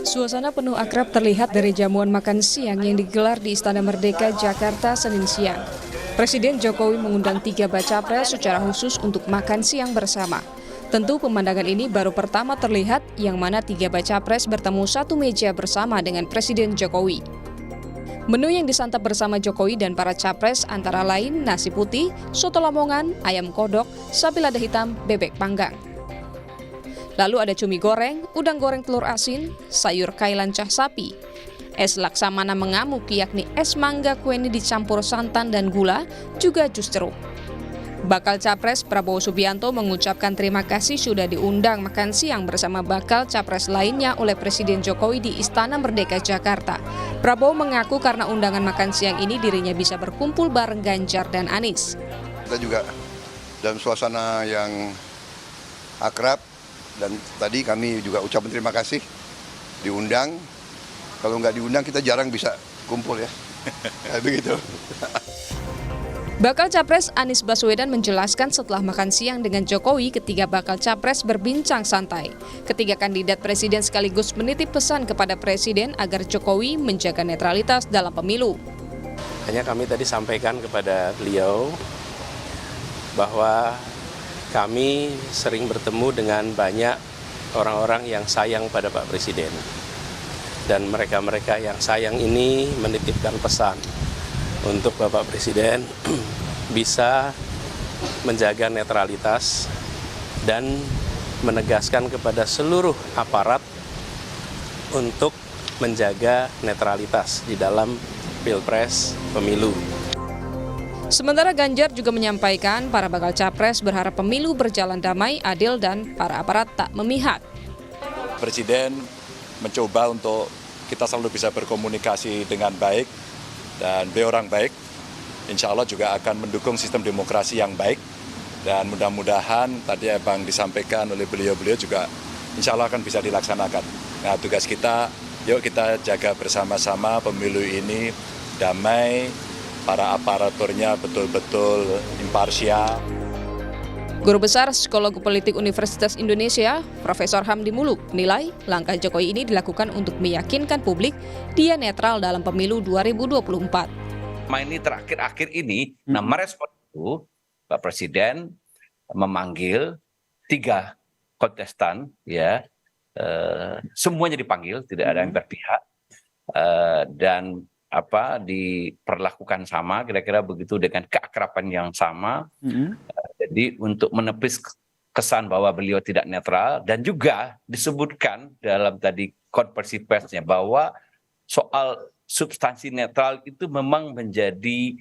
Suasana penuh akrab terlihat dari jamuan makan siang yang digelar di Istana Merdeka, Jakarta, Senin siang. Presiden Jokowi mengundang 3 baca pres secara khusus untuk makan siang bersama. Tentu pemandangan ini baru pertama terlihat yang mana 3 baca pres bertemu satu meja bersama dengan Presiden Jokowi. Menu yang disantap bersama Jokowi dan para capres antara lain nasi putih, soto lamongan, ayam kodok, sapi lada hitam, bebek panggang. Lalu ada cumi goreng, udang goreng telur asin, sayur kai lancah sapi, es laksamana mengamuk yakni es mangga kueni dicampur santan dan gula, juga jus jeruk. Bakal Capres Prabowo Subianto mengucapkan terima kasih sudah diundang makan siang bersama bakal Capres lainnya oleh Presiden Jokowi di Istana Merdeka, Jakarta. Prabowo mengaku karena undangan makan siang ini dirinya bisa berkumpul bareng Ganjar dan Anies. Kita juga dalam suasana yang akrab. Dan tadi kami juga ucapkan terima kasih diundang. Kalau nggak diundang kita jarang bisa kumpul ya. Begitu. Bakal Capres Anies Baswedan menjelaskan setelah makan siang dengan Jokowi, ketiga bakal Capres berbincang santai. Ketiga kandidat presiden sekaligus menitip pesan kepada Presiden agar Jokowi menjaga netralitas dalam pemilu. Hanya kami tadi sampaikan kepada beliau bahwa kami sering bertemu dengan banyak orang-orang yang sayang pada Pak Presiden. Dan mereka-mereka yang sayang ini menitipkan pesan untuk Bapak Presiden bisa menjaga netralitas dan menegaskan kepada seluruh aparat untuk menjaga netralitas di dalam Pilpres pemilu. Sementara Ganjar juga menyampaikan para bakal capres berharap pemilu berjalan damai, adil, dan para aparat tak memihak. Presiden mencoba untuk kita selalu bisa berkomunikasi dengan baik dan beliau orang baik. Insya Allah juga akan mendukung sistem demokrasi yang baik dan mudah-mudahan tadi Bang disampaikan oleh beliau-beliau juga insya Allah akan bisa dilaksanakan. Nah, tugas kita, yuk kita jaga bersama-sama pemilu ini damai, para aparaturnya betul-betul imparsial. Guru Besar Psikologi Politik Universitas Indonesia, Profesor Hamdi Muluk, menilai langkah Jokowi ini dilakukan untuk meyakinkan publik dia netral dalam pemilu 2024. Ini terakhir-akhir ini, merespon itu, Pak Presiden memanggil 3 kontestan, ya, semuanya dipanggil, tidak ada yang berpihak, dan diperlakukan sama, kira-kira begitu dengan keakraban yang sama. Jadi untuk menepis kesan bahwa beliau tidak netral dan juga disebutkan dalam tadi konversi persnya bahwa soal substansi netral itu memang menjadi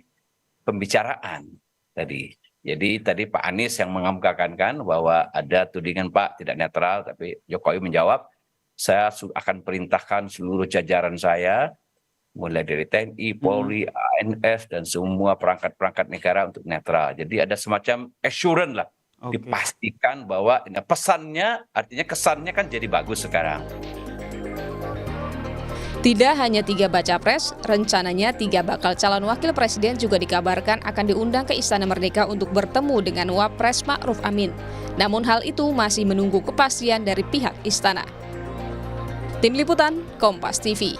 pembicaraan tadi. Jadi tadi Pak Anies yang mengemukakan kan bahwa ada tudingan Pak tidak netral, tapi Jokowi menjawab, saya akan perintahkan seluruh jajaran saya mulai dari TNI, Polri, ANS, dan semua perangkat-perangkat negara untuk netral. Jadi ada semacam assurance lah, dipastikan bahwa pesannya, artinya kesannya kan jadi bagus sekarang. Tidak hanya 3 baca pres, rencananya 3 bakal calon wakil presiden juga dikabarkan akan diundang ke Istana Merdeka untuk bertemu dengan Wapres Ma'ruf Amin. Namun hal itu masih menunggu kepastian dari pihak istana. Tim Liputan, Kompas TV.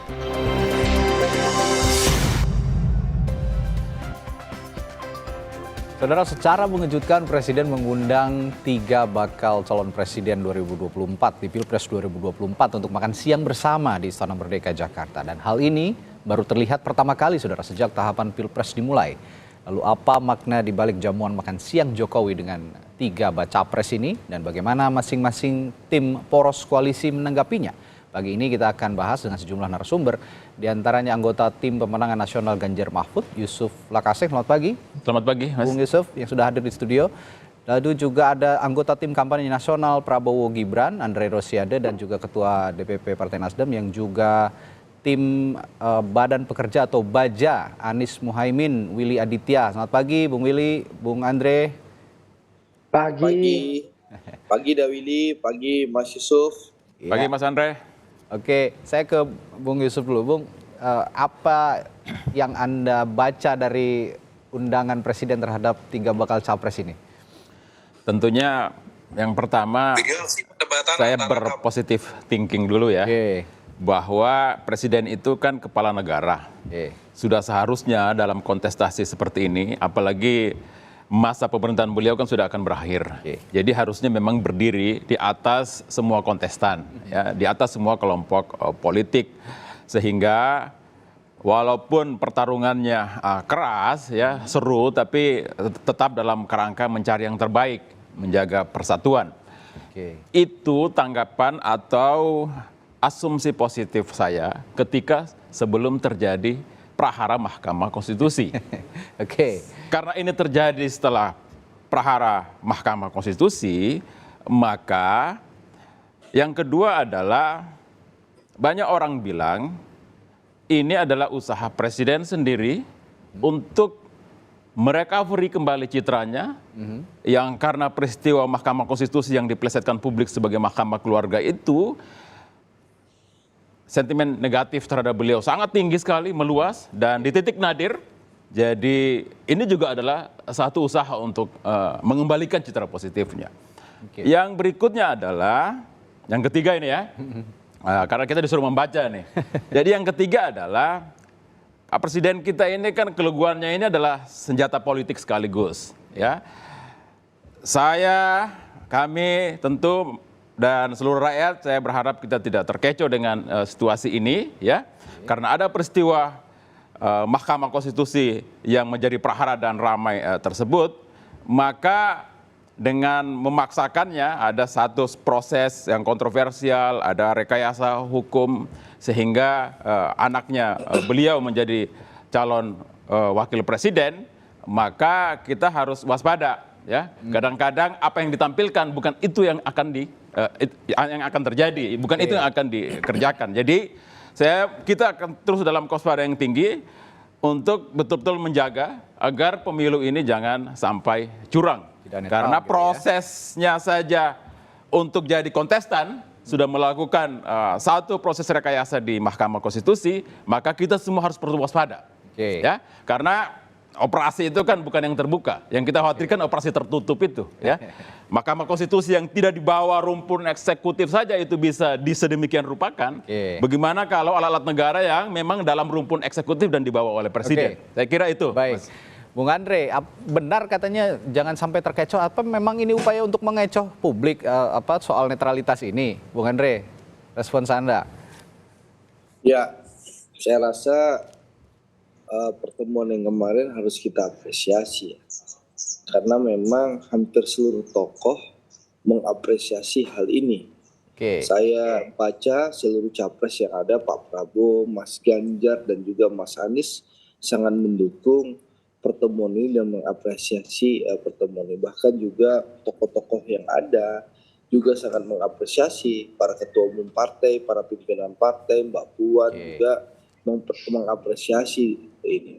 Saudara, secara mengejutkan Presiden mengundang 3 bakal calon presiden 2024 di Pilpres 2024 untuk makan siang bersama di Istana Merdeka, Jakarta. Dan hal ini baru terlihat pertama kali, saudara, sejak tahapan Pilpres dimulai. Lalu apa makna di balik jamuan makan siang Jokowi dengan 3 baca pres ini dan bagaimana masing-masing tim poros koalisi menanggapinya? Pagi ini kita akan bahas dengan sejumlah narasumber, diantaranya anggota tim pemenangan nasional Ganjar Mahfud, Yusuf Lakasek. Selamat pagi. Selamat pagi, Mas. Bung Yusuf yang sudah hadir di studio. Lalu juga ada anggota tim kampanye nasional Prabowo Gibran, Andre Rosiade, dan juga Ketua DPP Partai Nasdem yang juga tim Badan Pekerja atau Baja, Anies Muhaimin, Willy Aditya. Selamat pagi, Bung Willy, Bung Andre. Pagi Dawili, pagi Mas Yusuf. Pagi Mas Andre. Oke, saya ke Bung Yusuf dulu. Bung, apa yang Anda baca dari undangan Presiden terhadap 3 bakal capres ini? Tentunya yang pertama saya berpositif thinking dulu ya. bahwa presiden itu kan kepala negara. Sudah seharusnya dalam kontestasi seperti ini, apalagi masa pemerintahan beliau kan sudah akan berakhir. Jadi harusnya memang berdiri di atas semua kontestan, ya, di atas semua kelompok politik, sehingga walaupun pertarungannya keras, ya, seru, tapi tetap dalam kerangka mencari yang terbaik, menjaga persatuan. Itu tanggapan atau asumsi positif saya ketika sebelum terjadi prahara Mahkamah Konstitusi. Karena ini terjadi setelah prahara Mahkamah Konstitusi, maka yang kedua adalah banyak orang bilang ini adalah usaha presiden sendiri untuk merecovery kembali citranya yang karena peristiwa Mahkamah Konstitusi yang dipelesetkan publik sebagai mahkamah keluarga itu, sentimen negatif terhadap beliau sangat tinggi sekali, meluas, dan di titik nadir. Jadi ini juga adalah satu usaha untuk mengembalikan citra positifnya. Yang berikutnya adalah, yang ketiga ini ya, karena kita disuruh membaca nih. Jadi yang ketiga adalah, presiden kita ini kan keluguannya ini adalah senjata politik sekaligus. Ya, kami tentu dan seluruh rakyat, saya berharap kita tidak terkecoh dengan situasi ini, ya, karena ada peristiwa Mahkamah Konstitusi yang menjadi prahara dan ramai tersebut, maka dengan memaksakannya ada satu proses yang kontroversial, ada rekayasa hukum sehingga anaknya beliau menjadi calon wakil presiden, maka kita harus waspada. Ya, kadang-kadang apa yang ditampilkan bukan itu yang akan terjadi, bukan itu yang akan dikerjakan. Jadi kita akan terus dalam kewaspadaan yang tinggi untuk betul-betul menjaga agar pemilu ini jangan sampai curang. Karena prosesnya saja untuk jadi kontestan sudah melakukan satu proses rekayasa di Mahkamah Konstitusi, maka kita semua harus perlu waspada. Ya, karena operasi itu kan bukan yang terbuka, yang kita khawatirkan operasi tertutup itu, ya. Mahkamah Konstitusi yang tidak dibawa rumpun eksekutif saja itu bisa disedemikian rupakan. Bagaimana kalau alat-alat negara yang memang dalam rumpun eksekutif dan dibawa oleh presiden? Saya kira itu. Baik, Bung Andre, benar katanya jangan sampai terkecoh. Apa memang ini upaya untuk mengecoh publik soal netralitas ini, Bung Andre? Respons Anda? Ya, saya rasa pertemuan yang kemarin harus kita apresiasi, karena memang hampir seluruh tokoh mengapresiasi hal ini. Saya baca seluruh capres yang ada, Pak Prabowo, Mas Ganjar, dan juga Mas Anies sangat mendukung pertemuan ini dan mengapresiasi pertemuan ini. Bahkan juga tokoh-tokoh yang ada juga sangat mengapresiasi, para ketua umum partai, para pimpinan partai, Mbak Puan juga mengapresiasi ini.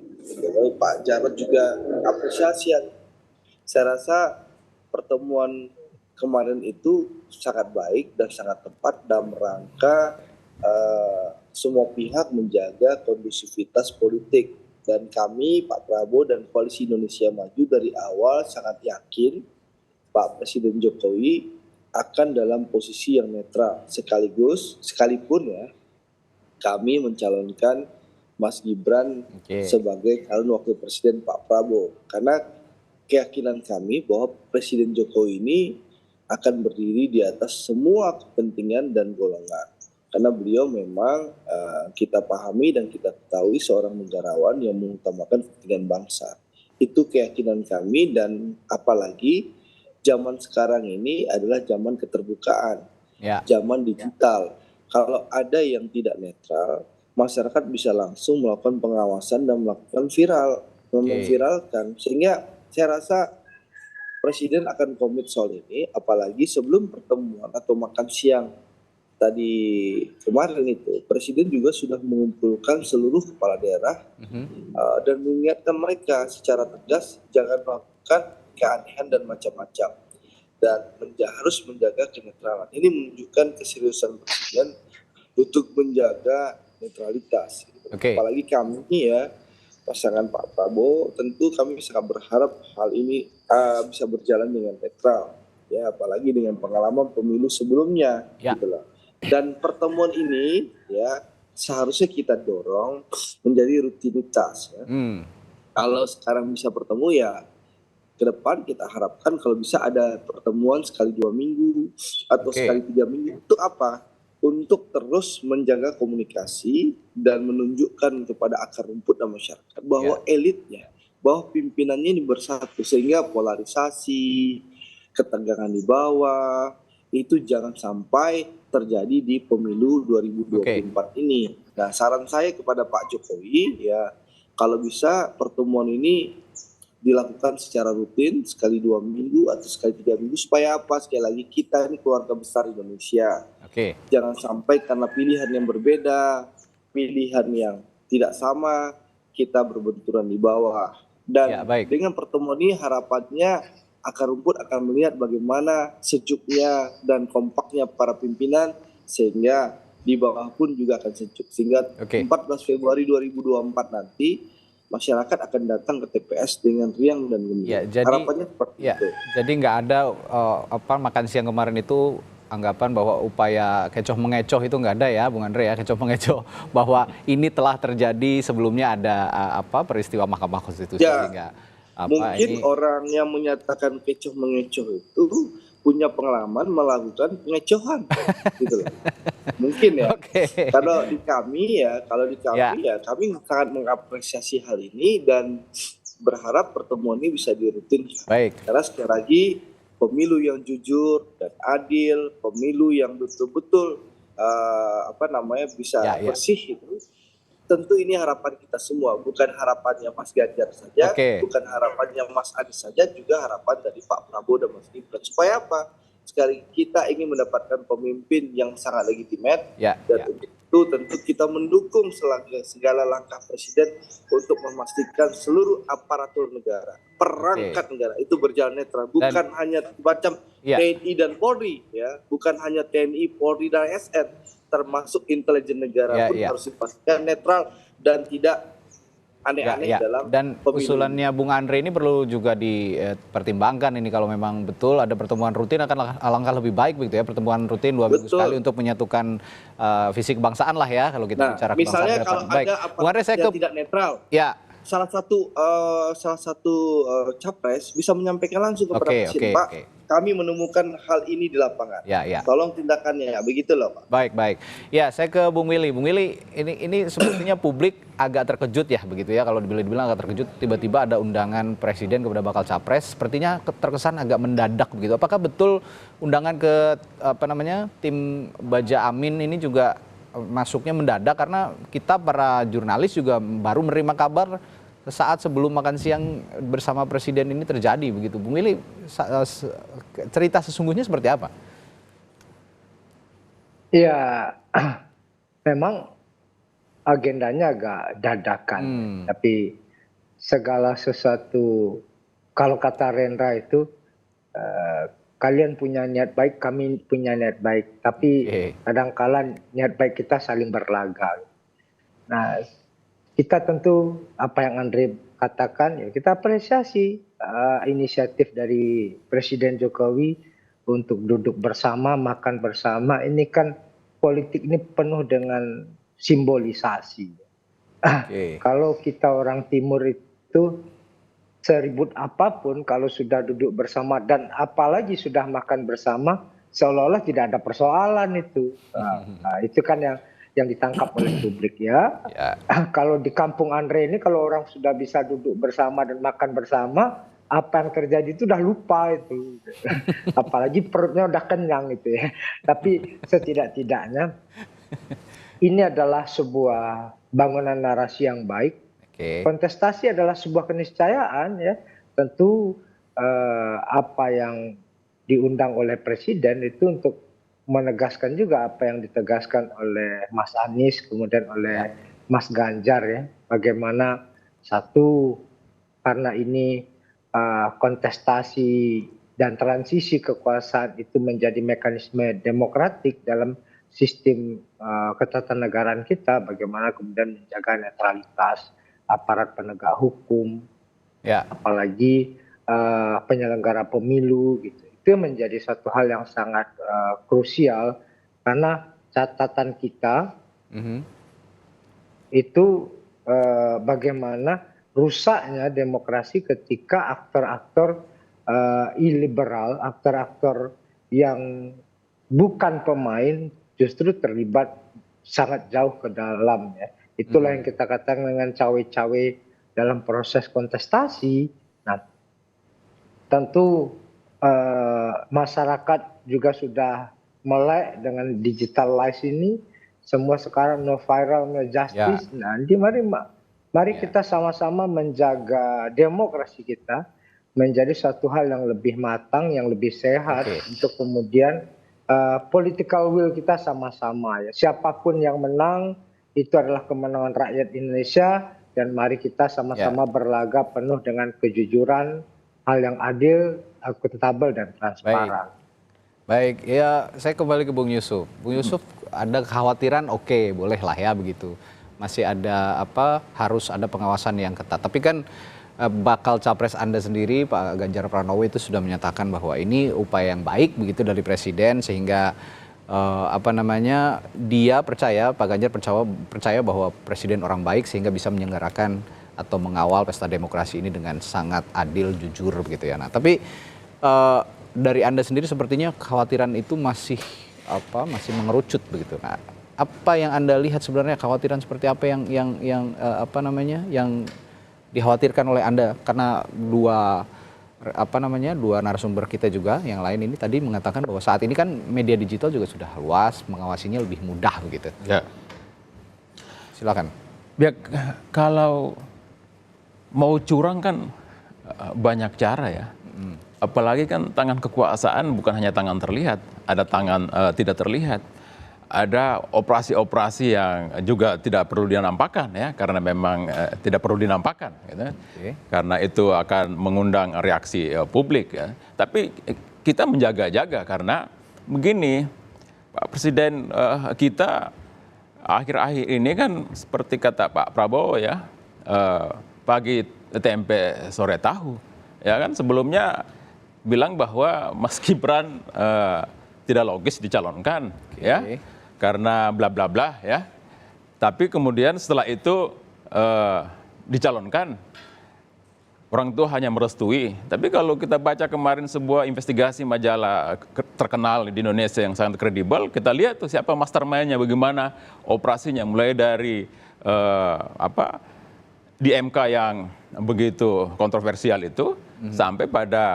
Pak Jarod juga mengapresiasi. Saya rasa pertemuan kemarin itu sangat baik dan sangat tepat dalam rangka semua pihak menjaga kondusivitas politik. Dan kami, Pak Prabowo dan Koalisi Indonesia Maju dari awal sangat yakin Pak Presiden Jokowi akan dalam posisi yang netral. Sekalipun ya, kami mencalonkan Mas Gibran sebagai calon wakil presiden Pak Prabowo. Karena keyakinan kami bahwa Presiden Jokowi ini akan berdiri di atas semua kepentingan dan golongan. Karena beliau memang kita pahami dan kita ketahui seorang negarawan yang mengutamakan kepentingan bangsa. Itu keyakinan kami, dan apalagi zaman sekarang ini adalah zaman keterbukaan, zaman digital. Kalau ada yang tidak netral, masyarakat bisa langsung melakukan pengawasan dan melakukan memviralkan. Sehingga saya rasa Presiden akan komit soal ini, apalagi sebelum pertemuan atau makan siang tadi kemarin itu, Presiden juga sudah mengumpulkan seluruh kepala daerah dan mengingatkan mereka secara tegas jangan melakukan keanehan dan macam-macam. Dan harus menjaga kenetralan. Ini menunjukkan keseriusan Presiden untuk menjaga netralitas. Apalagi kami ya, pasangan Pak Prabowo, tentu kami sangat berharap hal ini bisa berjalan dengan netral. Ya, apalagi dengan pengalaman pemilu sebelumnya. Gitulah. Dan pertemuan ini ya seharusnya kita dorong menjadi rutinitas ya. Kalau sekarang bisa bertemu ya ke depan kita harapkan kalau bisa ada pertemuan sekali 2 minggu atau sekali 3 minggu. Untuk apa? Untuk terus menjaga komunikasi dan menunjukkan kepada akar rumput dan masyarakat bahwa elitnya, bahwa pimpinannya ini bersatu sehingga polarisasi, ketegangan di bawah itu jangan sampai terjadi di pemilu 2024 ini. Nah, saran saya kepada Pak Jokowi ya, kalau bisa pertemuan ini dilakukan secara rutin sekali 2 minggu atau sekali 3 minggu supaya apa? Sekali lagi kita ini keluarga besar Indonesia. Jangan sampai karena pilihan yang berbeda, pilihan yang tidak sama, kita berbenturan di bawah. Dan dengan pertemuan ini harapannya akar rumput akan melihat bagaimana sejuknya dan kompaknya para pimpinan sehingga di bawah pun juga akan sejuk. Sehingga 14 Februari 2024 nanti masyarakat akan datang ke TPS dengan riang dan gembira. Harapannya seperti itu. Jadi nggak ada makan siang kemarin itu anggapan bahwa upaya kecoh mengecoh itu nggak ada ya, Bung Andre ya, kecoh mengecoh bahwa ini telah terjadi sebelumnya ada peristiwa Mahkamah Konstitusi sehingga mungkin orang yang menyatakan kecoh mengecoh itu punya pengalaman melakukan pengecohan gitu loh. Mungkin ya. Kalau di kami ya kami sangat mengapresiasi hal ini dan berharap pertemuan ini bisa dirutinkan. Karena sekali lagi pemilu yang jujur dan adil, pemilu yang betul-betul bisa bersih itu. Tentu ini harapan kita semua, bukan harapannya Mas Ganjar saja, bukan harapannya Mas Anies saja, juga harapan dari Pak Prabowo dan Mas Gibran. Supaya apa? Sekali kita ingin mendapatkan pemimpin yang sangat legitimate, dan untuk itu tentu kita mendukung segala langkah Presiden untuk memastikan seluruh aparatur negara, perangkat negara itu berjalan netral, bukan hanya macam TNI dan Polri, ya, bukan hanya TNI, Polri dan ASN. Termasuk intelijen negara pun harus dipastikan netral dan tidak aneh-aneh dalam dan pemilu. Usulannya Bung Andre ini perlu juga dipertimbangkan ini kalau memang betul ada pertemuan rutin akan alangkah lebih baik begitu ya, pertemuan rutin 2 minggu sekali untuk menyatukan visi kebangsaan lah ya kalau kita bicara kebangsaan. Misalnya kalau ada aparatur yang tidak netral, salah satu capres bisa menyampaikan langsung kepada Presiden, Pak, kami menemukan hal ini di lapangan. Tolong tindakannya, begitu loh, Pak. Baik. Ya, saya ke Bung Willy. Bung Willy, ini sepertinya publik agak terkejut ya begitu ya, kalau dibilang agak terkejut tiba-tiba ada undangan Presiden kepada bakal capres, sepertinya terkesan agak mendadak begitu. Apakah betul undangan ke tim Baja Amin ini juga masuknya mendadak karena kita para jurnalis juga baru menerima kabar saat sebelum makan siang bersama Presiden ini terjadi begitu. Bung Willy, cerita sesungguhnya seperti apa? Ya, memang agendanya agak dadakan, tapi segala sesuatu, kalau kata Rendra itu, kalian punya niat baik, kami punya niat baik, tapi kadang-kala niat baik kita saling berlaga. Nah, kita tentu apa yang Andre katakan, ya kita apresiasi inisiatif dari Presiden Jokowi untuk duduk bersama, makan bersama. Ini kan politik ini penuh dengan simbolisasi. Kalau kita orang Timur itu seribut apapun, kalau sudah duduk bersama dan apalagi sudah makan bersama, seolah-olah tidak ada persoalan itu. Nah, itu kan yang ditangkap oleh publik ya. Kalau di kampung Andre ini kalau orang sudah bisa duduk bersama dan makan bersama, apa yang terjadi itu udah lupa itu. Apalagi perutnya udah kenyang itu ya. Tapi setidak-tidaknya ini adalah sebuah bangunan narasi yang baik. Kontestasi adalah sebuah keniscayaan ya. Tentu apa yang diundang oleh Presiden itu untuk menegaskan juga apa yang ditegaskan oleh Mas Anies kemudian oleh Mas Ganjar ya, bagaimana satu karena ini kontestasi dan transisi kekuasaan itu menjadi mekanisme demokratik dalam sistem ketatanegaraan kita, bagaimana kemudian menjaga netralitas aparat penegak hukum, apalagi penyelenggara pemilu gitu. Itu menjadi satu hal yang sangat krusial karena catatan kita itu bagaimana rusaknya demokrasi ketika aktor-aktor iliberal, aktor-aktor yang bukan pemain justru terlibat sangat jauh ke dalam ya. Itulah yang kita katakan dengan cawe-cawe dalam proses kontestasi. Nah, tentu masyarakat juga sudah melek dengan digitalize ini. Semua sekarang no viral, no justice. Nah, mari kita sama-sama menjaga demokrasi kita menjadi satu hal yang lebih matang, yang lebih sehat untuk kemudian political will kita sama-sama ya. Siapapun yang menang itu adalah kemenangan rakyat Indonesia dan mari kita sama-sama berlaga penuh dengan kejujuran, hal yang adil, akuntabel dan transparan. Baik, ya saya kembali ke Bung Yusuf. Bung Yusuf, ada kekhawatiran, oke, boleh lah ya begitu. Masih ada harus ada pengawasan yang ketat. Tapi kan bakal capres Anda sendiri, Pak Ganjar Pranowo itu sudah menyatakan bahwa ini upaya yang baik begitu dari Presiden sehingga dia percaya, Pak Ganjar percaya bahwa Presiden orang baik sehingga bisa menyelenggarakan atau mengawal pesta demokrasi ini dengan sangat adil, jujur begitu ya. Nah, tapi dari Anda sendiri sepertinya kekhawatiran itu masih mengerucut begitu. Nah, apa yang Anda lihat sebenarnya kekhawatiran seperti apa yang dikhawatirkan oleh Anda karena dua narasumber kita juga yang lain ini tadi mengatakan bahwa saat ini kan media digital juga sudah luas, mengawasinya lebih mudah begitu. Ya. Silakan. Ya, kalau mau curang kan banyak cara ya. Apalagi kan tangan kekuasaan bukan hanya tangan terlihat, ada tangan tidak terlihat. Ada operasi-operasi yang juga tidak perlu dinampakkan ya, karena memang tidak perlu dinampakkan, gitu. Karena itu akan mengundang reaksi publik ya. Tapi kita menjaga-jaga karena begini, Pak Presiden kita akhir-akhir ini kan seperti kata Pak Prabowo ya, pagi tempe sore tahu, ya kan sebelumnya bilang bahwa Mas Gibran tidak logis dicalonkan, ya. Karena bla bla bla ya, tapi kemudian setelah itu dicalonkan, orang tua hanya merestui. Tapi kalau kita baca kemarin sebuah investigasi majalah terkenal di Indonesia yang sangat kredibel, kita lihat tuh siapa mastermind-nya, bagaimana operasinya, mulai dari di MK yang begitu kontroversial itu sampai pada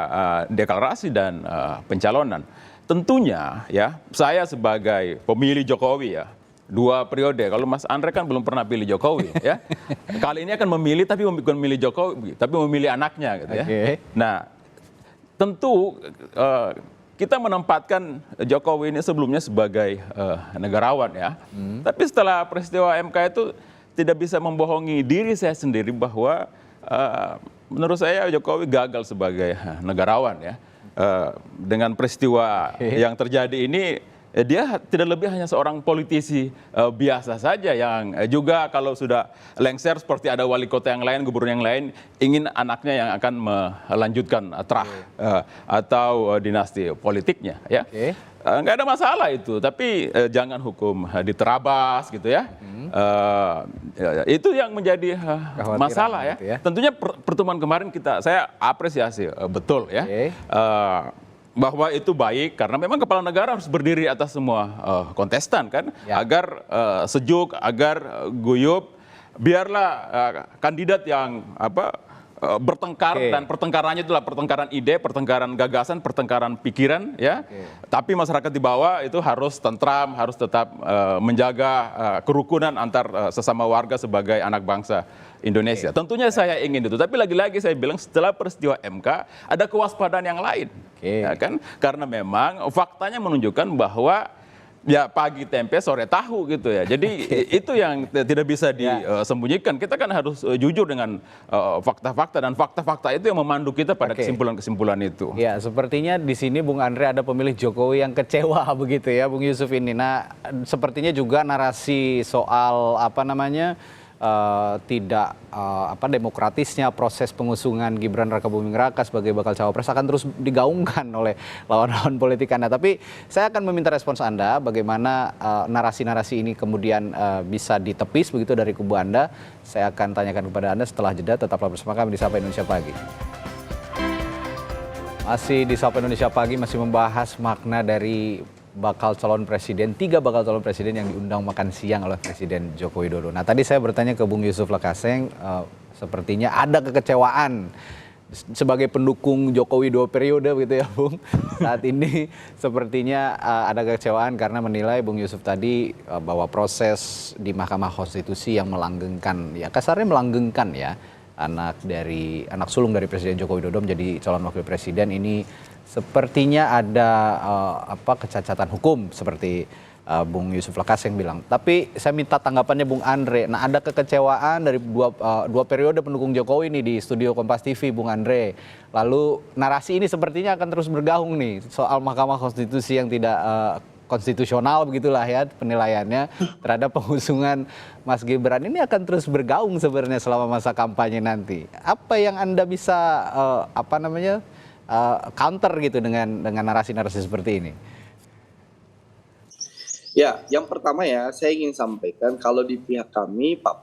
deklarasi dan pencalonan. Tentunya ya, saya sebagai pemilih Jokowi ya, 2 periode. Kalau Mas Andre kan belum pernah pilih Jokowi ya. Kali ini akan memilih tapi bukan memilih Jokowi, tapi memilih anaknya gitu ya. Nah, tentu kita menempatkan Jokowi ini sebelumnya sebagai negarawan ya. Tapi setelah peristiwa MK itu tidak bisa membohongi diri saya sendiri bahwa menurut saya Jokowi gagal sebagai negarawan ya. Dengan peristiwa yang terjadi ini, dia tidak lebih hanya seorang politisi biasa saja yang juga kalau sudah lengser seperti ada wali kota yang lain, gubernur yang lain, ingin anaknya yang akan melanjutkan atau dinasti politiknya ya. Nggak ada masalah itu, tapi jangan hukum diterabas gitu ya. Itu yang menjadi masalah ya. Gitu ya. Tentunya pertemuan kemarin saya apresiasi betul ya. Bahwa itu baik karena memang kepala negara harus berdiri atas semua kontestan kan, agar sejuk, agar guyup, biarlah kandidat yang bertengkar dan pertengkarannya itulah pertengkaran ide, pertengkaran gagasan, pertengkaran pikiran ya. Tapi masyarakat di bawah itu harus tentram, harus tetap menjaga kerukunan antar sesama warga sebagai anak bangsa Indonesia. Tentunya saya ingin itu, tapi lagi-lagi saya bilang setelah peristiwa MK ada kewaspadaan yang lain. Ya kan? Karena memang faktanya menunjukkan bahwa ya pagi tempe sore tahu gitu ya. Jadi itu yang tidak bisa disembunyikan. Kita kan harus jujur dengan fakta-fakta dan fakta-fakta itu yang memandu kita pada kesimpulan-kesimpulan itu. Ya, sepertinya di sini Bung Andre ada pemilih Jokowi yang kecewa begitu ya Bung Yusuf ini. Nah, sepertinya juga narasi soal tidak demokratisnya proses pengusungan Gibran Rakabuming Raka sebagai bakal cawapres akan terus digaungkan oleh lawan-lawan politik Anda. Tapi saya akan meminta respons Anda bagaimana narasi-narasi ini kemudian bisa ditepis begitu dari kubu Anda. Saya akan tanyakan kepada Anda setelah jeda. Tetaplah bersama kami di Sapa Indonesia Pagi. Masih di Sapa Indonesia Pagi, masih membahas makna dari bakal calon presiden, 3 bakal calon presiden yang diundang makan siang oleh Presiden Joko Widodo. Nah, tadi saya bertanya ke Bung Yusuf Lakaseng, sepertinya ada kekecewaan sebagai pendukung Jokowi 2 periode gitu ya, Bung. Saat ini sepertinya ada kekecewaan karena menilai Bung Yusuf tadi bahwa proses di Mahkamah Konstitusi yang melanggengkan, ya kasarnya melanggengkan ya, anak sulung dari Presiden Joko Widodo menjadi calon wakil presiden ini sepertinya ada kecacatan hukum seperti Bung Yusuf Lakaseng bilang. Tapi saya minta tanggapannya Bung Andre. Nah, ada kekecewaan dari dua periode pendukung Jokowi nih di studio Kompas TV, Bung Andre. Lalu narasi ini sepertinya akan terus bergaung nih soal Mahkamah Konstitusi yang tidak konstitusional begitulah ya penilaiannya terhadap pengusungan Mas Gibran. Ini akan terus bergaung sebenarnya selama masa kampanye nanti. Apa yang Anda bisa counter gitu dengan narasi-narasi seperti ini? Ya, yang pertama ya saya ingin sampaikan kalau di pihak kami Pak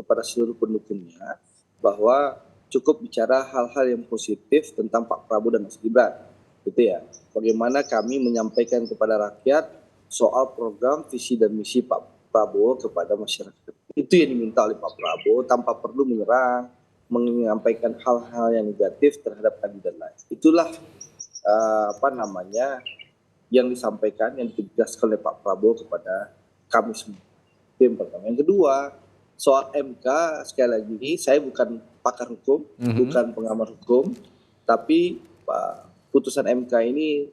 kepada seluruh pendukungnya bahwa cukup bicara hal-hal yang positif tentang Pak Prabowo dan Mas Gibran. Gitu ya. Bagaimana kami menyampaikan kepada rakyat soal program, visi dan misi Pak Prabowo kepada masyarakat. Itu yang diminta oleh Pak Prabowo tanpa perlu menyerang, menyampaikan hal-hal yang negatif terhadap kandidat lain. Itulah yang disampaikan, yang ditegaskan oleh Pak Prabowo kepada kami semua. Itu yang pertama. Yang kedua, soal MK, sekali lagi saya bukan pakar hukum, bukan pengamat hukum, tapi putusan MK ini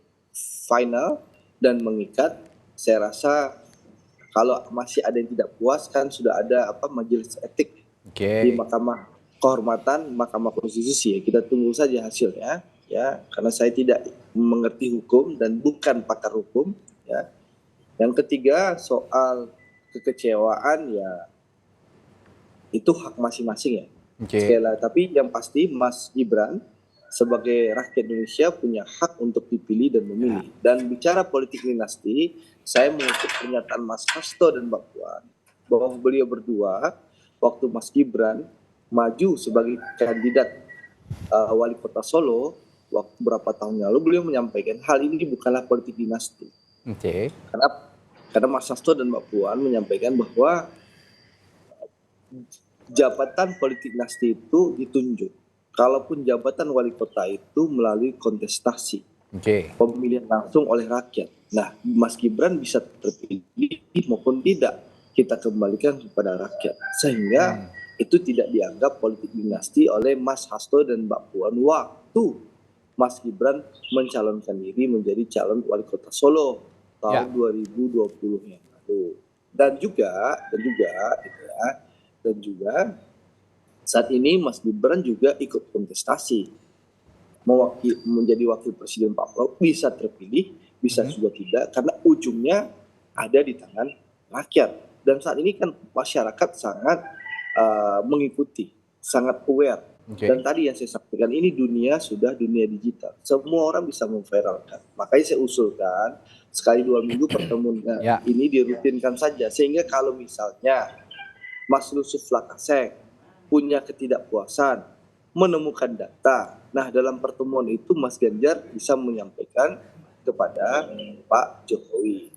final dan mengikat. Saya rasa kalau masih ada yang tidak puas kan sudah ada majelis etik di Mahkamah Kehormatan Mahkamah Konstitusi. Kita tunggu saja hasilnya ya, karena saya tidak mengerti hukum dan bukan pakar hukum ya. Yang ketiga soal kekecewaan ya itu hak masing-masing ya. Sekali lagi, tapi yang pasti Mas Gibran sebagai rakyat Indonesia punya hak untuk dipilih dan memilih. Dan bicara politik dinasti, saya mengutip pernyataan Mas Hasto dan Mbak Puan bahwa beliau berdua waktu Mas Gibran maju sebagai kandidat wali kota Solo waktu berapa tahun lalu, beliau menyampaikan hal ini bukanlah politik dinasti. Karena Mas Hasto dan Mbak Puan menyampaikan bahwa jabatan politik dinasti itu ditunjuk. Kalaupun jabatan wali kota itu melalui kontestasi, pemilihan langsung oleh rakyat. Nah, Mas Gibran bisa terpilih maupun tidak, kita kembalikan kepada rakyat. Sehingga itu tidak dianggap politik dinasti oleh Mas Hasto dan Mbak Puan waktu Mas Gibran mencalonkan diri menjadi calon wali kota Solo tahun 2020 yang lalu. Dan juga saat ini Mas Gibran juga ikut kontestasi menjadi wakil presiden Pak Prabowo, bisa terpilih, bisa juga tidak, karena ujungnya ada di tangan rakyat. Dan saat ini kan masyarakat sangat mengikuti, sangat aware. Dan tadi yang saya sampaikan, ini sudah dunia digital, semua orang bisa memviralkan. Makanya saya usulkan sekali 2 minggu pertemuan ini dirutinkan saja, sehingga kalau misalnya Mas Yusuf Lakaseng punya ketidakpuasan, menemukan data. Nah, dalam pertemuan itu Mas Ganjar bisa menyampaikan kepada Pak Jokowi.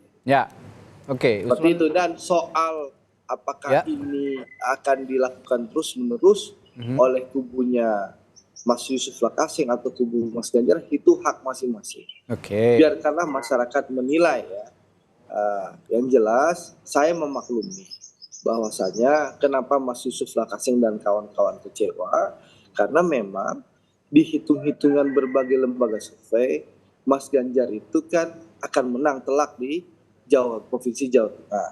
Seperti itu. Dan soal apakah ini akan dilakukan terus-menerus oleh kubunya Mas Yusuf Lakaseng atau kubu Mas Ganjar, itu hak masing-masing. Biarkanlah masyarakat menilai ya. Yang jelas, saya memaklumi bahwasanya kenapa Mas Yusuf Lakaseng dan kawan-kawan kecewa, karena memang di hitung-hitungan berbagai lembaga survei, Mas Ganjar itu kan akan menang telak di Provinsi Jawa Tengah.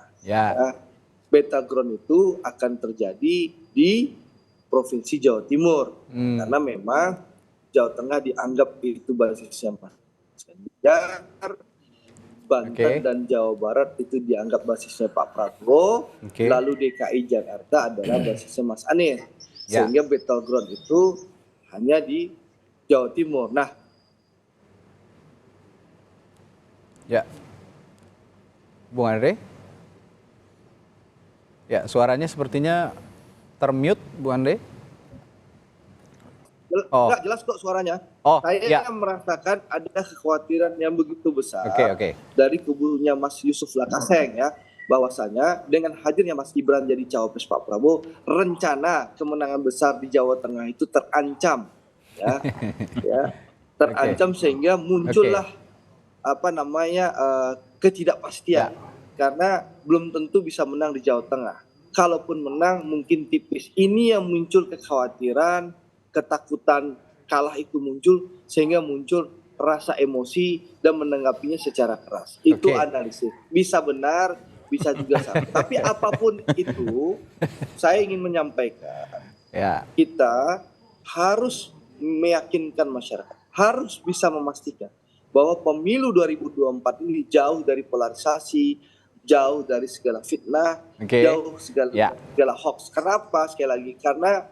Battleground itu akan terjadi di Provinsi Jawa Timur, karena memang Jawa Tengah dianggap itu basisnya Mas Ganjar, Banten dan Jawa Barat itu dianggap basisnya Pak Prabowo, lalu DKI Jakarta adalah basisnya Mas Anies. Sehingga battleground itu hanya di Jawa Timur. Nah, ya, Bung Andre? Ya, suaranya sepertinya termute, Bung Andre. nggak jelas kok suaranya. Saya merasakan ada kekhawatiran yang begitu besar dari kubunya Mas Yusuf Lakaseng ya, bahwasanya dengan hadirnya Mas Gibran jadi cawapres Pak Prabowo, rencana kemenangan besar di Jawa Tengah itu terancam, terancam sehingga muncullah ketidakpastian karena belum tentu bisa menang di Jawa Tengah. Kalaupun menang mungkin tipis. Ini yang muncul kekhawatiran, ketakutan kalah itu muncul sehingga muncul rasa emosi dan menanggapinya secara keras. Itu analisis. Bisa benar, bisa juga salah. Tapi apapun itu, saya ingin menyampaikan, kita harus meyakinkan masyarakat, harus bisa memastikan bahwa pemilu 2024 ini jauh dari polarisasi, jauh dari segala fitnah, jauh segala hoax. Kenapa? Sekali lagi, karena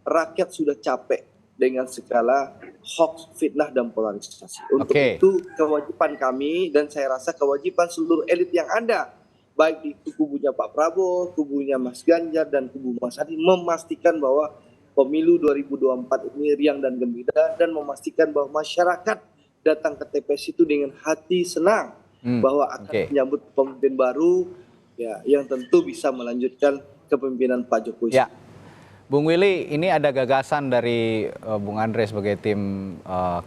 rakyat sudah capek dengan segala hoax, fitnah, dan polarisasi. Untuk itu kewajiban kami dan saya rasa kewajiban seluruh elit yang ada, baik di kubunya Pak Prabowo, kubunya Mas Ganjar, dan kubu Mas Anies, memastikan bahwa pemilu 2024 ini riang dan gembira dan memastikan bahwa masyarakat datang ke TPS itu dengan hati senang bahwa akan menyambut pemimpin baru yang tentu bisa melanjutkan kepemimpinan Pak Jokowi. Bung Willy, ini ada gagasan dari Bung Andre sebagai tim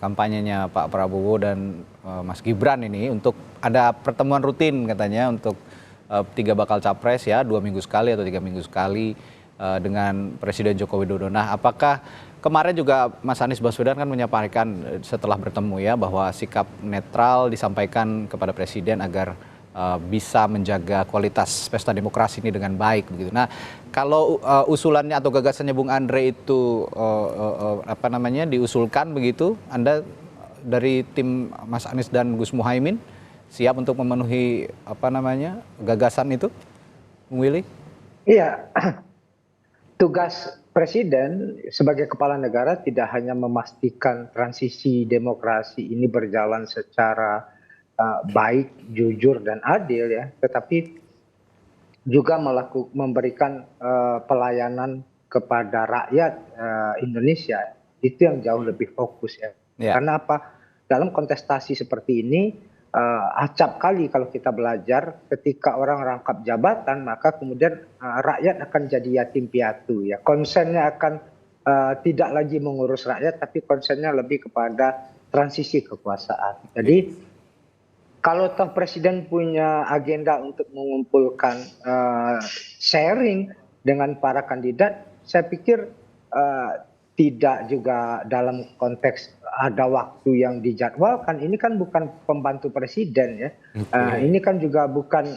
kampanyenya Pak Prabowo dan Mas Gibran ini untuk ada pertemuan rutin katanya untuk 3 bakal capres 2 minggu sekali atau 3 minggu sekali dengan Presiden Joko Widodo. Nah, apakah kemarin juga Mas Anies Baswedan kan menyampaikan setelah bertemu bahwa sikap netral disampaikan kepada Presiden agar bisa menjaga kualitas pesta demokrasi ini dengan baik begitu. Nah, kalau usulannya atau gagasannya Bung Andre itu diusulkan begitu, Anda dari tim Mas Anies dan Gus Muhaimin siap untuk memenuhi gagasan itu, Bung Willy? Iya, tugas Presiden sebagai kepala negara tidak hanya memastikan transisi demokrasi ini berjalan secara baik, jujur, dan adil tetapi juga memberikan pelayanan kepada rakyat Indonesia. Itu yang jauh lebih fokus Karena apa? Dalam kontestasi seperti ini acap kali kalau kita belajar ketika orang rangkap jabatan maka kemudian rakyat akan jadi yatim piatu Konsennya akan tidak lagi mengurus rakyat tapi konsennya lebih kepada transisi kekuasaan. Jadi kalau toh Presiden punya agenda untuk mengumpulkan sharing dengan para kandidat, saya pikir tidak juga dalam konteks ada waktu yang dijadwalkan. Ini kan bukan pembantu Presiden ini kan juga bukan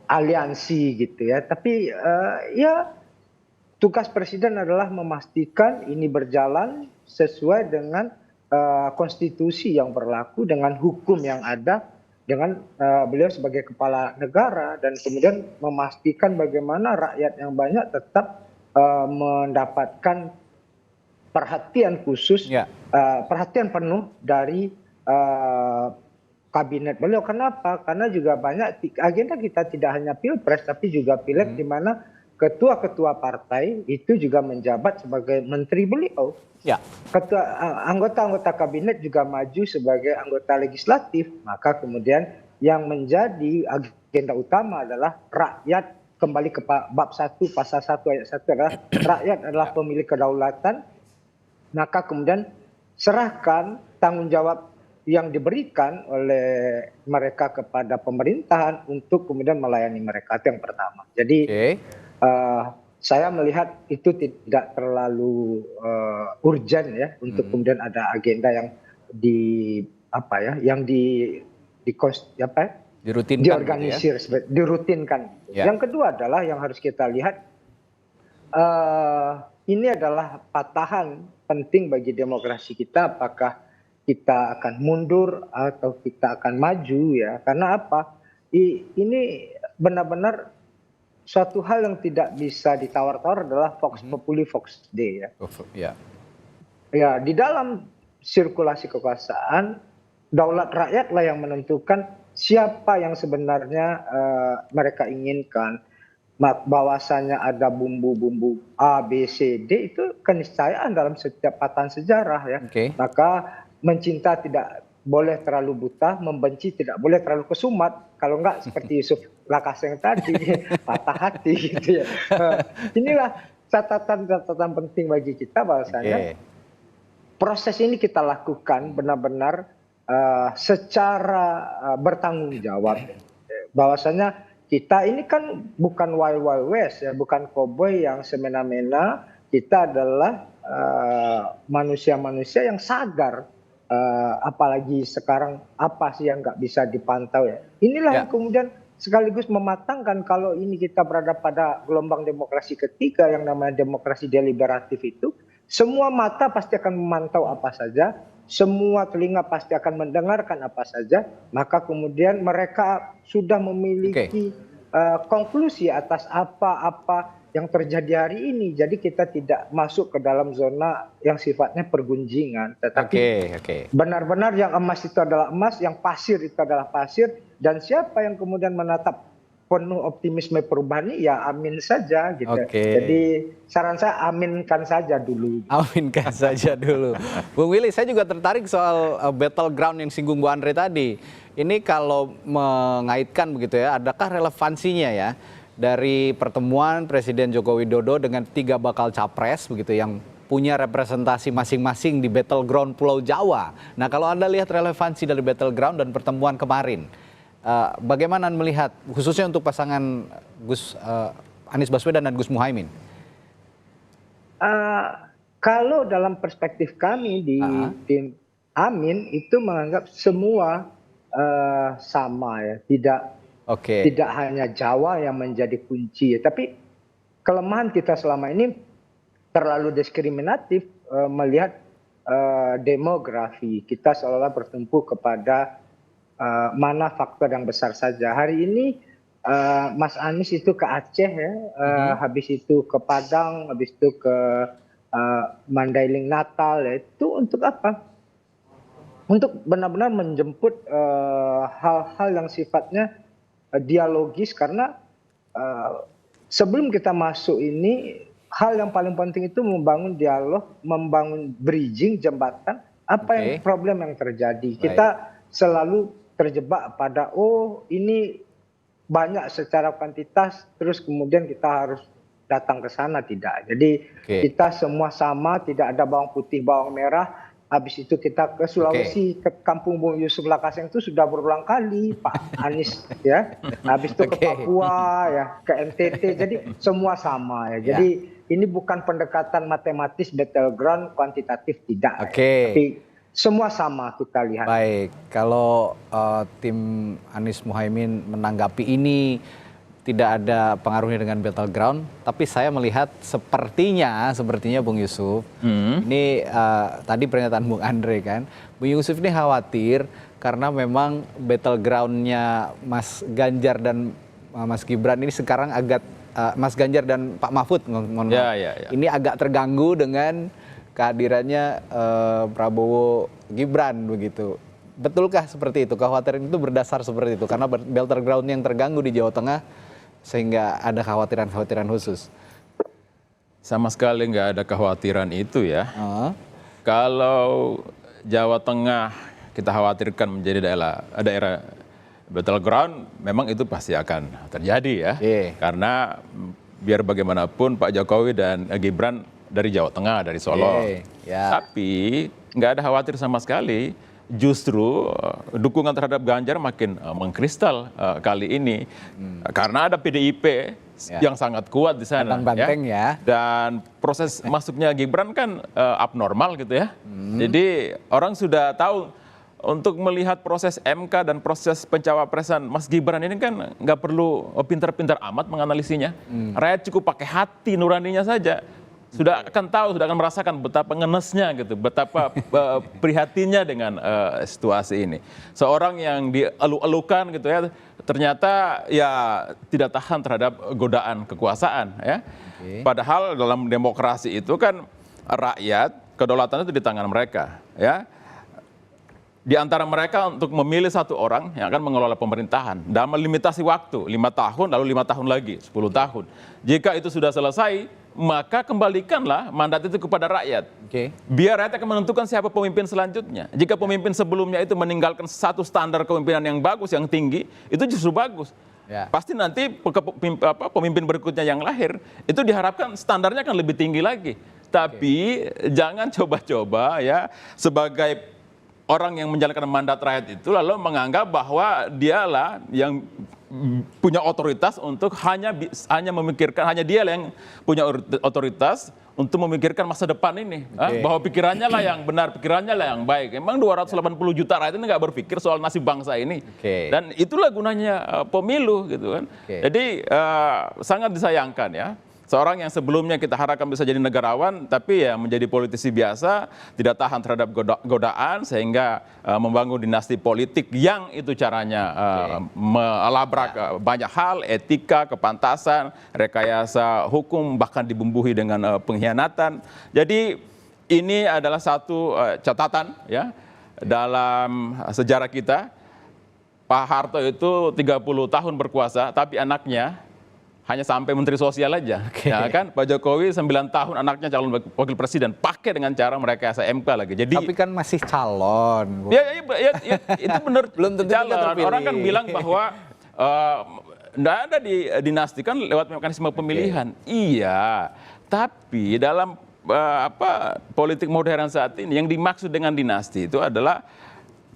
aliansi gitu Tapi tugas Presiden adalah memastikan ini berjalan sesuai dengan konstitusi yang berlaku, dengan hukum yang ada, dengan beliau sebagai kepala negara, dan kemudian memastikan bagaimana rakyat yang banyak tetap mendapatkan perhatian khusus, perhatian penuh dari kabinet beliau. Kenapa? Karena juga banyak agenda kita tidak hanya pilpres tapi juga pileg di mana ketua-ketua partai itu juga menjabat sebagai menteri beliau. Anggota-anggota kabinet juga maju sebagai anggota legislatif. Maka kemudian yang menjadi agenda utama adalah rakyat, kembali ke bab 1 pasal 1 ayat 1 adalah rakyat adalah pemilik kedaulatan. Maka kemudian serahkan tanggung jawab yang diberikan oleh mereka kepada pemerintahan untuk kemudian melayani mereka. Itu yang pertama. Jadi saya melihat itu tidak terlalu urgent untuk kemudian ada agenda yang diorganisir, dirutinkan. Yang kedua adalah yang harus kita lihat, ini adalah patahan penting bagi demokrasi kita. Apakah kita akan mundur atau kita akan maju ya. Karena apa? Ini benar-benar suatu hal yang tidak bisa ditawar-tawar adalah Vox Populi Vox Dei ya. Ya. Ya, di dalam sirkulasi kekuasaan, daulat rakyatlah yang menentukan siapa yang sebenarnya mereka inginkan. Bahwasanya ada bumbu-bumbu A, B, C, D itu keniscayaan dalam setiap patahan sejarah ya. Maka mencinta tidak boleh terlalu buta, membenci tidak boleh terlalu kesumat. Kalau enggak seperti Yusuf Lakaseng tadi, patah hati gitu ya. Inilah catatan-catatan penting bagi kita bahwasanya proses ini kita lakukan benar-benar secara bertanggung jawab. Bahwasanya kita ini kan bukan Wild Wild West ya, bukan koboi yang semena-mena. Kita adalah manusia-manusia yang sadar, apalagi sekarang apa sih yang nggak bisa dipantau ya. Inilah yang kemudian sekaligus mematangkan kalau ini kita berada pada gelombang demokrasi ketiga yang namanya demokrasi deliberatif itu, semua mata pasti akan memantau apa saja, semua telinga pasti akan mendengarkan apa saja, maka kemudian mereka sudah memiliki konklusi atas apa-apa yang terjadi hari ini. Jadi kita tidak masuk ke dalam zona yang sifatnya pergunjingan, tetapi benar-benar yang emas itu adalah emas, yang pasir itu adalah pasir, dan siapa yang kemudian menatap penuh optimisme perubahan ini ya amin saja gitu. Jadi saran saya aminkan saja dulu. Aminkan saja dulu. Bung Willy, saya juga tertarik soal battleground yang singgung Bu Andre tadi. Ini kalau mengaitkan begitu ya, adakah relevansinya ya dari pertemuan Presiden Joko Widodo dengan 3 bakal capres begitu yang punya representasi masing-masing di battleground Pulau Jawa. Nah, kalau Anda lihat relevansi dari battleground dan pertemuan kemarin, bagaimana melihat khususnya untuk pasangan Anies Baswedan dan Gus Muhaimin? Kalau dalam perspektif kami di tim Amin itu menganggap semua sama ya, tidak hanya Jawa yang menjadi kunci, tapi kelemahan kita selama ini terlalu diskriminatif melihat demografi. Kita seolah-olah bertumpu kepada mana faktor yang besar saja. Hari ini Mas Anies itu ke Aceh ya, habis itu ke Padang, habis itu ke Mandailing Natal ya. Itu untuk apa? Untuk benar-benar menjemput hal-hal yang sifatnya dialogis, karena sebelum kita masuk ini hal yang paling penting itu membangun dialog, membangun bridging, jembatan, apa yang problem yang terjadi. Kita selalu terjebak pada ini banyak secara kuantitas, terus kemudian kita harus datang ke sana, tidak. Jadi kita semua sama, tidak ada bawang putih, bawang merah. Habis itu kita ke Sulawesi, ke kampung Bung Yusuf Lakaseng itu sudah berulang kali Pak Anies ya. Habis itu ke Papua ya, ke NTT. Jadi semua sama ya. Jadi ini bukan pendekatan matematis battleground kuantitatif, tidak. Tapi semua sama kita lihat. Baik, kalau tim Anies Muhaimin menanggapi ini tidak ada pengaruhnya dengan battleground, tapi saya melihat sepertinya Bung Yusuf, ini tadi pernyataan Bung Andre kan, Bung Yusuf ini khawatir karena memang battlegroundnya Mas Ganjar dan Mas Gibran ini sekarang agak, Mas Ganjar dan Pak Mahfud, ini agak terganggu dengan kehadirannya Prabowo Gibran begitu. Betulkah seperti itu? Kekhawatiran itu berdasar seperti itu karena battleground yang terganggu di Jawa Tengah sehingga ada khawatiran-khawatiran khusus? Sama sekali nggak ada kekhawatiran itu ya. Kalau Jawa Tengah kita khawatirkan menjadi daerah battleground, memang itu pasti akan terjadi ya. Karena biar bagaimanapun Pak Jokowi dan Gibran dari Jawa Tengah, dari Solo. Tapi nggak ada khawatir sama sekali. Justru dukungan terhadap Ganjar makin mengkristal kali ini karena ada PDIP yang sangat kuat di sana. Dan proses masuknya Gibran kan abnormal gitu ya. Jadi orang sudah tahu untuk melihat proses MK dan proses pencawapresan Mas Gibran ini kan nggak perlu pintar-pintar amat menganalisinya. Rakyat cukup pakai hati nuraninya saja. sudah akan tahu, sudah akan merasakan betapa ngenesnya gitu, betapa prihatinnya dengan situasi ini. Seorang yang dielu-elukan gitu ya, ternyata ya tidak tahan terhadap godaan kekuasaan ya. Padahal dalam demokrasi itu kan rakyat kedaulatan itu di tangan mereka ya. Di antara mereka untuk memilih satu orang yang akan mengelola pemerintahan dalam limitasi waktu 5 tahun, lalu 5 tahun lagi 10 tahun. Jika itu sudah selesai, maka kembalikanlah mandat itu kepada rakyat. Biar rakyat akan menentukan siapa pemimpin selanjutnya. Jika pemimpin sebelumnya itu meninggalkan satu standar kepemimpinan yang bagus, yang tinggi, itu justru bagus. Pasti nanti pemimpin berikutnya yang lahir itu diharapkan standarnya akan lebih tinggi lagi. Tapi jangan coba-coba ya sebagai orang yang menjalankan mandat rakyat itu lalu menganggap bahwa dialah yang punya otoritas untuk hanya memikirkan, hanya dia yang punya otoritas untuk memikirkan masa depan ini. Bahwa pikirannya lah yang benar, pikirannya lah yang baik. Emang 280 juta rakyat ini nggak berpikir soal nasib bangsa ini. Dan itulah gunanya pemilu gitu kan. Jadi sangat disayangkan ya. Seorang yang sebelumnya kita harapkan bisa jadi negarawan, tapi ya menjadi politisi biasa, tidak tahan terhadap godaan, sehingga membangun dinasti politik yang itu caranya melabrak banyak hal, etika, kepantasan, rekayasa hukum, bahkan dibumbui dengan pengkhianatan. Jadi ini adalah satu catatan ya dalam sejarah kita. Pak Harto itu 30 tahun berkuasa, tapi anaknya hanya sampai Menteri Sosial aja, ya kan? Pak Jokowi 9 tahun anaknya calon wakil presiden, pakai dengan cara merekayasa MK lagi. Jadi, tapi kan masih calon. Ya, itu benar. Belum tentu calon. Orang kan bilang bahwa nggak ada dinasti kan lewat mekanisme pemilihan. Iya, tapi dalam politik modern saat ini yang dimaksud dengan dinasti itu adalah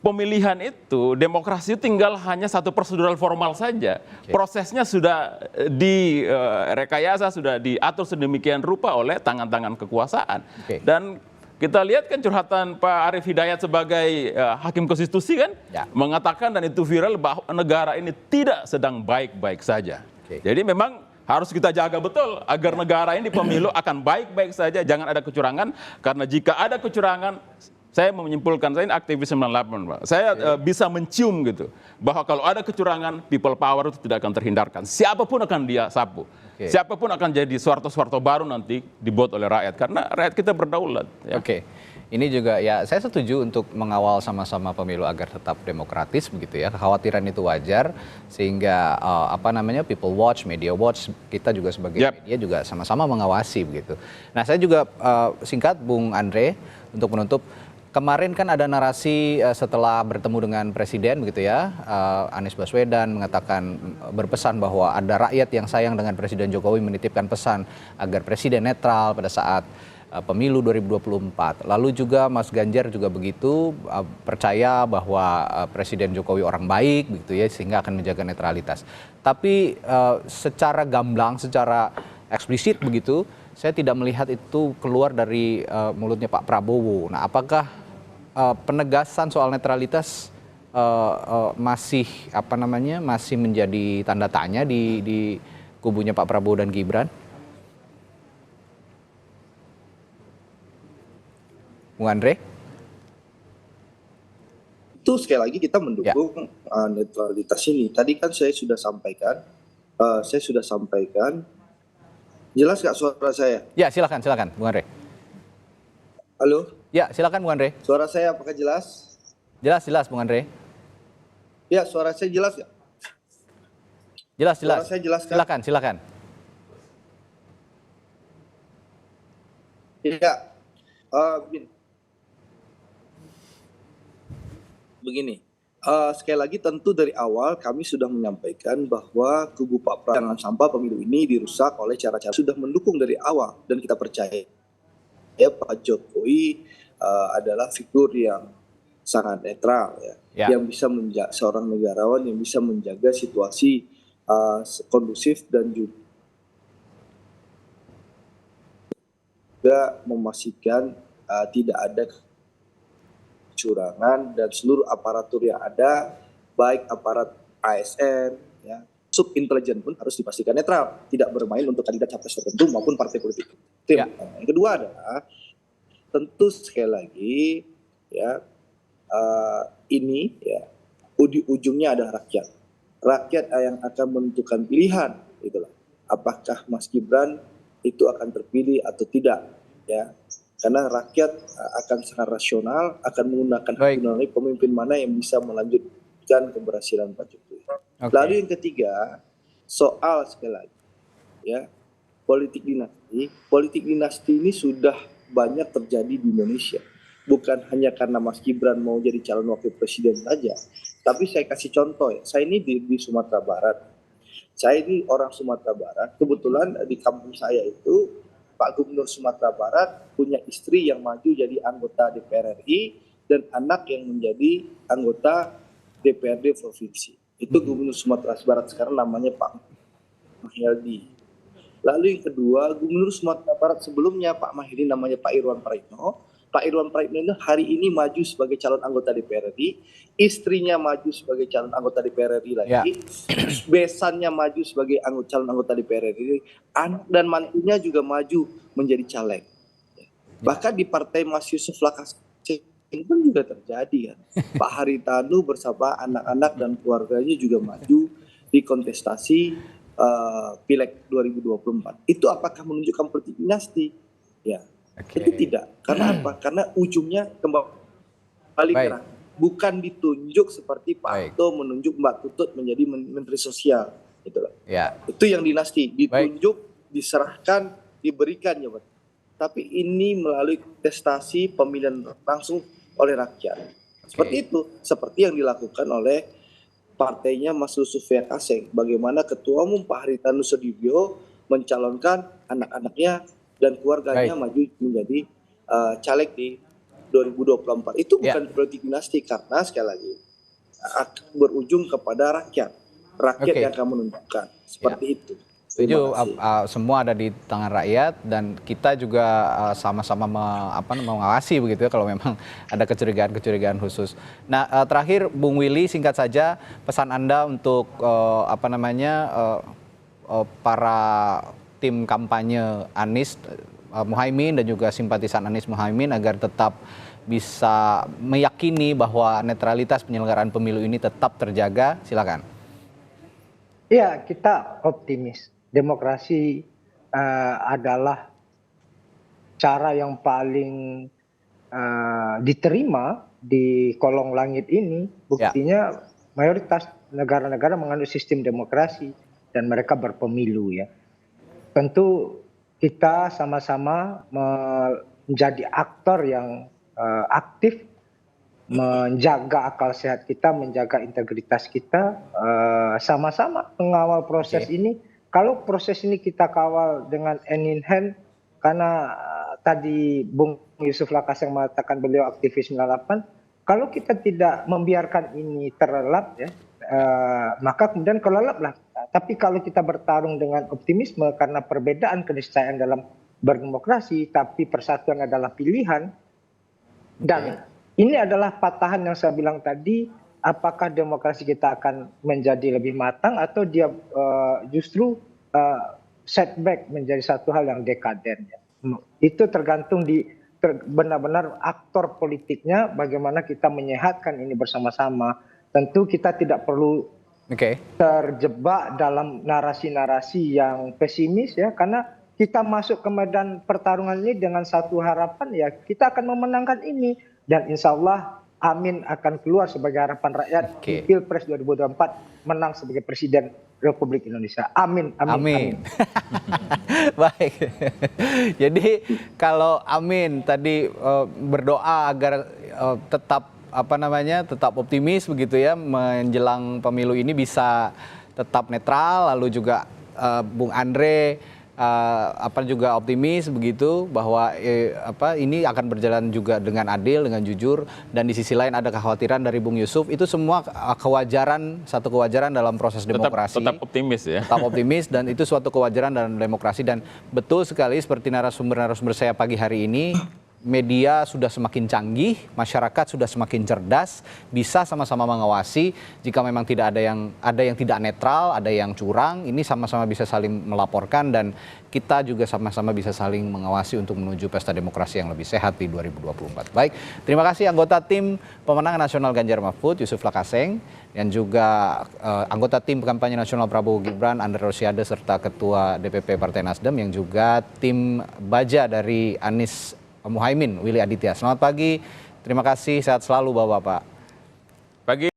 pemilihan itu, demokrasi itu tinggal hanya satu prosedural formal saja. Prosesnya sudah direkayasa, sudah diatur sedemikian rupa oleh tangan-tangan kekuasaan. Dan kita lihat kan curhatan Pak Arief Hidayat sebagai hakim konstitusi kan, mengatakan dan itu viral bahwa negara ini tidak sedang baik-baik saja. Jadi memang harus kita jaga betul agar negara ini pemilu akan baik-baik saja, jangan ada kecurangan. Karena jika ada kecurangan, saya menyimpulkan, saya ini aktivis 98, Pak. Saya bisa mencium gitu, bahwa kalau ada kecurangan, people power itu tidak akan terhindarkan. Siapapun akan dia sapu. Siapapun akan jadi Soeharto baru nanti dibuat oleh rakyat. Karena rakyat kita berdaulat. Ya. Ini juga ya saya setuju untuk mengawal sama-sama pemilu agar tetap demokratis begitu ya. Kekhawatiran itu wajar sehingga people watch, media watch, kita juga sebagai media juga sama-sama mengawasi begitu. Nah, saya juga singkat Bung Andre untuk menutup. Kemarin kan ada narasi setelah bertemu dengan Presiden begitu ya, Anies Baswedan mengatakan berpesan bahwa ada rakyat yang sayang dengan Presiden Jokowi, menitipkan pesan agar Presiden netral pada saat pemilu 2024. Lalu juga Mas Ganjar juga begitu, percaya bahwa Presiden Jokowi orang baik begitu ya, sehingga akan menjaga netralitas. Tapi secara gamblang, secara eksplisit begitu, saya tidak melihat itu keluar dari mulutnya Pak Prabowo. Nah, apakah penegasan soal netralitas masih masih menjadi tanda tanya di kubunya Pak Prabowo dan Gibran? Bung Andre? Itu sekali lagi kita mendukung netralitas ini. Tadi kan saya sudah sampaikan, jelas nggak suara saya? Ya, silakan Bung Andre. Halo? Ya, silakan Bung Andre. Suara saya apakah jelas? Jelas Bung Andre. Ya, suara saya jelas nggak? Jelas. Suara saya jelas kan? Silakan. Ya, begini. Sekali lagi tentu dari awal kami sudah menyampaikan bahwa kubu Pak Prabowo jangan sampai pemilu ini dirusak oleh cara-cara, sudah mendukung dari awal dan kita percaya ya Pak Jokowi adalah figur yang sangat netral ya. Yang bisa seorang negarawan yang bisa menjaga situasi kondusif dan juga memastikan tidak ada kecurangan dan seluruh aparatur yang ada, baik aparat ASN ya sub intelijen pun harus dipastikan netral, tidak bermain untuk kandidat capres tertentu maupun partai politik. Itu yang kedua adalah tentu sekali lagi ya ini ya di ujungnya adalah rakyat. Rakyat yang akan menentukan pilihan itulah. Apakah Mas Gibran itu akan terpilih atau tidak ya. Karena rakyat akan sangat rasional, akan menggunakan hak pilih pemimpin mana yang bisa melanjutkan keberhasilan Pak Jokowi. Lalu yang ketiga, soal sekali lagi ya, politik dinasti. Politik dinasti ini sudah banyak terjadi di Indonesia. Bukan hanya karena Mas Gibran mau jadi calon wakil presiden saja. Tapi saya kasih contoh ya, saya ini di Sumatera Barat. Saya ini orang Sumatera Barat, kebetulan di kampung saya itu Pak Gubernur Sumatera Barat punya istri yang maju jadi anggota DPR RI dan anak yang menjadi anggota DPRD provinsi. Itu Gubernur Sumatera Barat sekarang namanya Pak Mahyildi. Lalu yang kedua, Gubernur Sumatera Barat sebelumnya Pak Mahyildi namanya Pak Irwan Prayitno. Pak Irwan Prayitno hari ini maju sebagai calon anggota DPR RI, istrinya maju sebagai calon anggota DPR RI lagi, besannya maju sebagai calon anggota DPR RI, anak dan mantunya juga maju menjadi caleg. Bahkan di partai Mas Yusuf Lakasin pun juga terjadi kan. Pak Haritanu bersama anak-anak dan keluarganya juga maju di kontestasi Pileg 2024. Itu apakah menunjukkan politik dinasti? Ya. Tentu tidak. Karena apa? Karena ujungnya kembali ke rakyat. Bukan ditunjuk seperti Pak Harto menunjuk Mbak Tutut menjadi Menteri Sosial. Itulah. Ya. Itu yang dinasti. Ditunjuk, diserahkan, diberikan jabatan. Tapi ini melalui kontestasi pemilihan langsung oleh rakyat. Seperti itu. Seperti yang dilakukan oleh partainya Mas Zulkifli Hasan. Bagaimana Ketua Umum Pak Haritanu Sudibyo mencalonkan anak-anaknya dan keluarganya maju menjadi caleg di 2024. Itu bukan politik dinasti karena sekali lagi berujung kepada rakyat. Rakyat yang akan menentukan. Seperti itu. Setuju, semua ada di tangan rakyat dan kita juga sama-sama mengawasi begitu ya kalau memang ada kecurigaan-kecurigaan khusus. Nah, terakhir Bung Willy, singkat saja pesan Anda untuk para tim kampanye Anies Muhaimin dan juga simpatisan Anies Muhaimin agar tetap bisa meyakini bahwa netralitas penyelenggaraan pemilu ini tetap terjaga. Silakan. Iya, kita optimis. Demokrasi adalah cara yang paling diterima di kolong langit ini. Buktinya mayoritas negara-negara menganut sistem demokrasi dan mereka berpemilu ya. Tentu kita sama-sama menjadi aktor yang aktif, menjaga akal sehat kita, menjaga integritas kita, sama-sama mengawal proses ini. Kalau proses ini kita kawal dengan hand in hand, karena tadi Bung Yusuf Lakas yang mengatakan beliau aktivis 98, kalau kita tidak membiarkan ini terlelap ya, maka kemudian kelelaplah. Tapi kalau kita bertarung dengan optimisme karena perbedaan keniscayaan dalam berdemokrasi, tapi persatuan adalah pilihan, dan ini adalah patahan yang saya bilang tadi, apakah demokrasi kita akan menjadi lebih matang atau dia justru setback menjadi satu hal yang dekaden. Itu tergantung di benar-benar aktor politiknya, bagaimana kita menyehatkan ini bersama-sama. Tentu kita tidak perlu terjebak dalam narasi-narasi yang pesimis ya, karena kita masuk ke medan pertarungan ini dengan satu harapan ya, kita akan memenangkan ini dan insya Allah Amin akan keluar sebagai harapan rakyat di Pilpres 2024, menang sebagai Presiden Republik Indonesia. Amin, amin, amin. Baik. Jadi kalau Amin tadi berdoa agar tetap tetap optimis begitu ya menjelang pemilu ini bisa tetap netral, lalu juga Bung Andre juga optimis begitu bahwa ini akan berjalan juga dengan adil, dengan jujur, dan di sisi lain ada kekhawatiran dari Bung Yusuf. Itu semua satu kewajaran dalam proses demokrasi. Tetap optimis ya. Tetap optimis dan itu suatu kewajaran dalam demokrasi, dan betul sekali seperti narasumber saya pagi hari ini, media sudah semakin canggih, masyarakat sudah semakin cerdas, bisa sama-sama mengawasi. Jika memang tidak ada yang tidak netral, ada yang curang, ini sama-sama bisa saling melaporkan dan kita juga sama-sama bisa saling mengawasi untuk menuju pesta demokrasi yang lebih sehat di 2024. Baik, terima kasih anggota tim pemenangan nasional Ganjar Mahfud Yusuf Lakaseng dan juga anggota tim kampanye nasional Prabowo Gibran Andre Rosiade serta Ketua DPP Partai Nasdem yang juga tim baja dari Anies Muhaimin Willy Aditya. Selamat pagi, terima kasih, sehat selalu Bapak-Bapak. Pagi.